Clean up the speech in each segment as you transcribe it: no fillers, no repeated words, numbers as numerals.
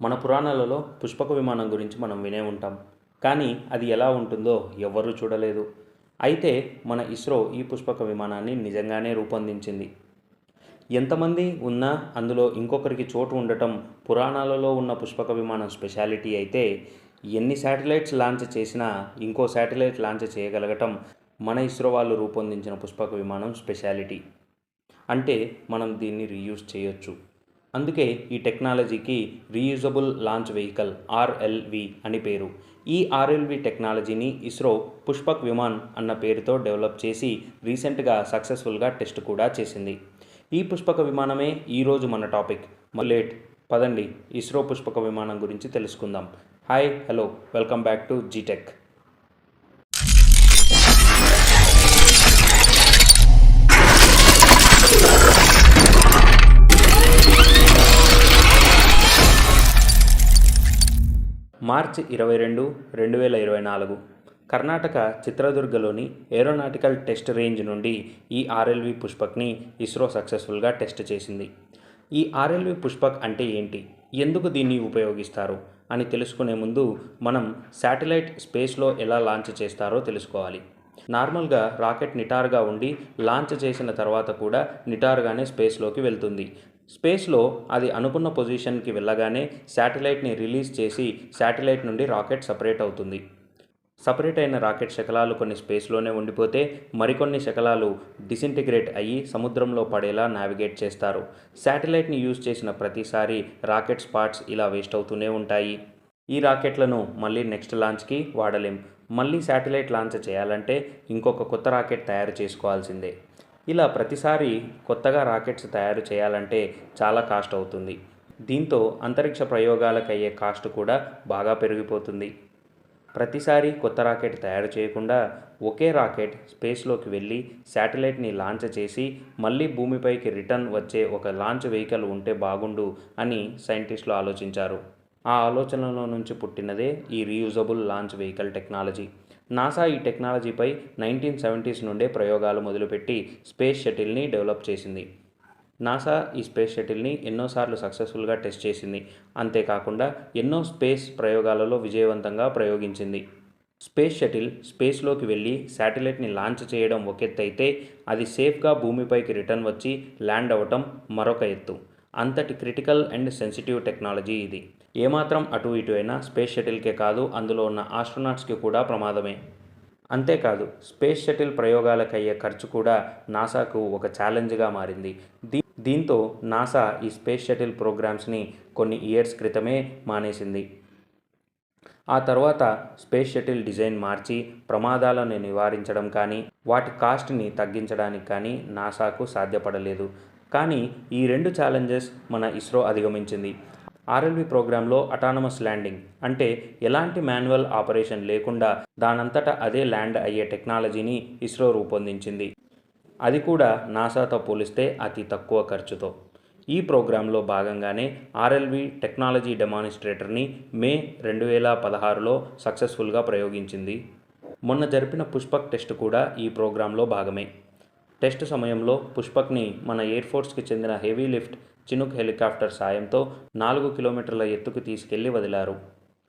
మన పురాణాలలో పుష్పక విమానం గురించి మనం వినే ఉంటాం. కానీ అది ఎలా ఉంటుందో ఎవ్వరూ చూడలేదు. అయితే మన ఇస్రో ఈ పుష్పక విమానాన్ని నిజంగానే రూపొందించింది. ఎంతమంది ఉన్నా అందులో ఇంకొకరికి చోటు ఉండటం పురాణాలలో ఉన్న పుష్పక విమానం స్పెషాలిటీ అయితే, ఎన్ని శాటిలైట్స్ లాంచ్ చేసినా ఇంకో శాటిలైట్ లాంచ్ చేయగలగటం మన ఇస్రో వాళ్ళు రూపొందించిన పుష్పక విమానం స్పెషాలిటీ. అంటే మనం దీన్ని రీయూజ్ చేయొచ్చు. అందుకే ఈ టెక్నాలజీకి రీయూజబుల్ లాంచ్ వెహికల్ ఆర్ఎల్వి అని పేరు. ఈ ఆర్ఎల్వి టెక్నాలజీని ఇస్రో పుష్పక్ విమాన్ అన్న పేరుతో డెవలప్ చేసి రీసెంట్గా సక్సెస్ఫుల్గా టెస్ట్ కూడా చేసింది. ఈ పుష్పక విమానమే ఈరోజు మన టాపిక్. లేట్ పదండి ఇస్రో పుష్పక విమానం గురించి తెలుసుకుందాం. Hi hello welcome back to జీటెక్. మార్చి 22, 2024 కర్ణాటక చిత్రదుర్గలోని ఏరోనాటికల్ టెస్ట్ రేంజ్ నుండి ఈ ఆర్ఎల్వి పుష్పక్ని ఇస్రో సక్సెస్ఫుల్గా టెస్ట్ చేసింది. ఈ ఆర్ఎల్వి పుష్పక్ అంటే ఏంటి, ఎందుకు దీన్ని ఉపయోగిస్తారు అని తెలుసుకునే ముందు మనం శాటిలైట్ స్పేస్లో ఎలా లాంచ్ చేస్తారో తెలుసుకోవాలి. నార్మల్గా రాకెట్ నిటారుగా ఉండి లాంచ్ చేసిన తర్వాత కూడా నిటారుగానే స్పేస్లోకి వెళ్తుంది. స్పేస్లో అది అనుకున్న పొజిషన్కి వెళ్ళగానే శాటిలైట్ని రిలీజ్ చేసి శాటిలైట్ నుండి రాకెట్ సపరేట్ అవుతుంది. సపరేట్ అయిన రాకెట్ శకలాలు కొన్ని స్పేస్లోనే ఉండిపోతే మరికొన్ని శకలాలు డిసింటిగ్రేట్ అయ్యి సముద్రంలో పడేలా నావిగేట్ చేస్తారు. శాటిలైట్ని యూజ్ చేసిన ప్రతిసారి రాకెట్ స్పాట్స్ ఇలా వేస్ట్ అవుతూనే ఉంటాయి. ఈ రాకెట్లను మళ్ళీ నెక్స్ట్ లాంచ్కి వాడలేం. మళ్ళీ శాటిలైట్ లాంచ్ చేయాలంటే ఇంకొక కొత్త రాకెట్ తయారు చేసుకోవాల్సిందే. ఇలా ప్రతిసారి కొత్తగా రాకెట్స్ తయారు చేయాలంటే చాలా కాస్ట్ అవుతుంది. దీంతో అంతరిక్ష ప్రయోగాలకు అయ్యే కాస్ట్ కూడా బాగా పెరిగిపోతుంది. ప్రతిసారి కొత్త రాకెట్ తయారు చేయకుండా ఒకే రాకెట్ స్పేస్లోకి వెళ్ళి శాటిలైట్ని లాంచ్ చేసి మళ్ళీ భూమిపైకి రిటర్న్ వచ్చే ఒక లాంచ్ వెహికల్ ఉంటే బాగుండు అని సైంటిస్టులు ఆలోచించారు. ఆ ఆలోచనలో నుంచి పుట్టినదే ఈ reusable launch vehicle technology. NASA ఈ టెక్నాలజీపై 1970s నుండే ప్రయోగాలు మొదలుపెట్టి స్పేస్ షటిల్ని డెవలప్ చేసింది. నాసా ఈ స్పేస్ షటిల్ని ఎన్నోసార్లు సక్సెస్ఫుల్గా టెస్ట్ చేసింది. అంతేకాకుండా ఎన్నో స్పేస్ ప్రయోగాలలో విజయవంతంగా ప్రయోగించింది. స్పేస్ షటిల్ స్పేస్లోకి వెళ్ళి శాటిలైట్ని లాంచ్ చేయడం ఒక ఎత్తు అయితే, అది సేఫ్గా భూమిపైకి రిటర్న్ వచ్చి ల్యాండ్ అవ్వటం మరొక ఎత్తు. అంతటి క్రిటికల్ అండ్ సెన్సిటివ్ టెక్నాలజీ ఇది. ఏమాత్రం అటు ఇటు అయినా స్పేస్ షటిల్కే కాదు, అందులో ఉన్న ఆస్ట్రోనాట్స్కి కూడా ప్రమాదమే. అంతేకాదు స్పేస్ షటిల్ ప్రయోగాలకు అయ్యే ఖర్చు కూడా నాసాకు ఒక ఛాలెంజ్గా మారింది. దీంతో నాసా ఈ స్పేస్ షటిల్ ప్రోగ్రామ్స్ని కొన్ని ఇయర్స్ క్రితమే మానేసింది. ఆ తర్వాత స్పేస్ షటిల్ డిజైన్ మార్చి ప్రమాదాలను నివారించడం కానీ వాటి కాస్ట్ని తగ్గించడానికి కానీ నాసాకు సాధ్యపడలేదు. కానీ ఈ రెండు ఛాలెంజెస్ మన ఇస్రో అధిగమించింది. ఆర్ఎల్వి ప్రోగ్రాంలో అటానమస్ ల్యాండింగ్ అంటే ఎలాంటి మాన్యువల్ ఆపరేషన్ లేకుండా దానంతట అదే ల్యాండ్ అయ్యే టెక్నాలజీని ఇస్రో రూపొందించింది. అది కూడా నాసాతో పోలిస్తే అతి తక్కువ ఖర్చుతో. ఈ ప్రోగ్రాంలో భాగంగానే ఆర్ఎల్వి టెక్నాలజీ డెమాన్స్ట్రేటర్ని మే 2016లో సక్సెస్ఫుల్గా ప్రయోగించింది. మొన్న జరిపిన పుష్పక్ టెస్ట్ కూడా ఈ ప్రోగ్రాంలో భాగమే. టెస్ట్ సమయంలో పుష్పక్ని మన ఎయిర్ ఫోర్స్కి చెందిన హెవీ లిఫ్ట్ చినుక్ హెలికాప్టర్ సాయంతో 4 కిలోమీటర్ల ఎత్తుకు తీసుకెళ్లి వదిలారు.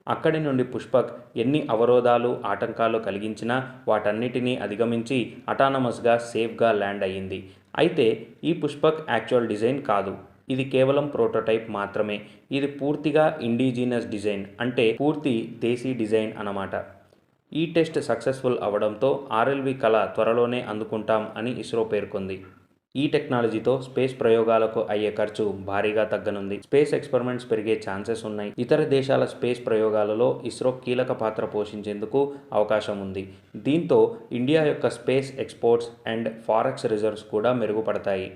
అక్కడి నుండి పుష్పక్ ఎన్ని అవరోధాలు ఆటంకాలు కలిగించినా వాటన్నిటినీ అధిగమించి అటానమస్గా సేఫ్గా ల్యాండ్ అయ్యింది. అయితే ఈ పుష్పక్ యాక్చువల్ డిజైన్ కాదు, ఇది కేవలం ప్రోటోటైప్ మాత్రమే. ఇది పూర్తిగా ఇండిజినస్ డిజైన్, అంటే పూర్తి దేశీ డిజైన్ అన్నమాట. ఈ టెస్ట్ సక్సెస్ఫుల్ అవడంతో ఆర్ఎల్వి కళ త్వరలోనే అందుకుంటాం అని ఇస్రో పేర్కొంది. ఈ టెక్నాలజీతో స్పేస్ ప్రయోగాలకు అయ్యే ఖర్చు భారీగా తగ్గనుంది. స్పేస్ ఎక్స్పెరిమెంట్స్ పెరిగే ఛాన్సెస్ ఉన్నాయి. ఇతర దేశాల స్పేస్ ప్రయోగాలలో ఇస్రో కీలక పాత్ర పోషించేందుకు అవకాశం ఉంది. దీంతో ఇండియా యొక్క space exports and forex reserves కూడా మెరుగుపడతాయి.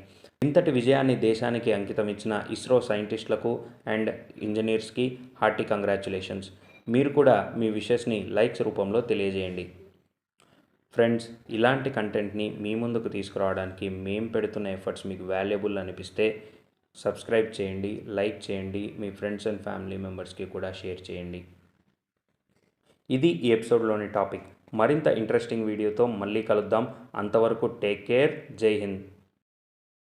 ఇంతటి విజయాన్ని దేశానికి అంకితం ఇచ్చిన ఇస్రో సైంటిస్టులకు అండ్ ఇంజనీర్స్కి హార్టీ కంగ్రాచ్యులేషన్స్. మీరు కూడా మీ విషెస్ని లైక్స్ రూపంలో తెలియజేయండి. ఫ్రెండ్స్, ఇలాంటి కంటెంట్ని మీ ముందుకు తీసుకురావడానికి మేము పెడుతున్న ఎఫర్ట్స్ మీకు వాల్యుబుల్ అనిపిస్తే సబ్స్క్రైబ్ చేయండి, లైక్ చేయండి, మీ ఫ్రెండ్స్ అండ్ ఫ్యామిలీ మెంబర్స్కి కూడా షేర్ చేయండి. ఇది ఈ ఎపిసోడ్లోని టాపిక్. మరింత ఇంట్రెస్టింగ్ వీడియోతో మళ్ళీ కలుద్దాం. అంతవరకు టేక్ కేర్. జై హింద్.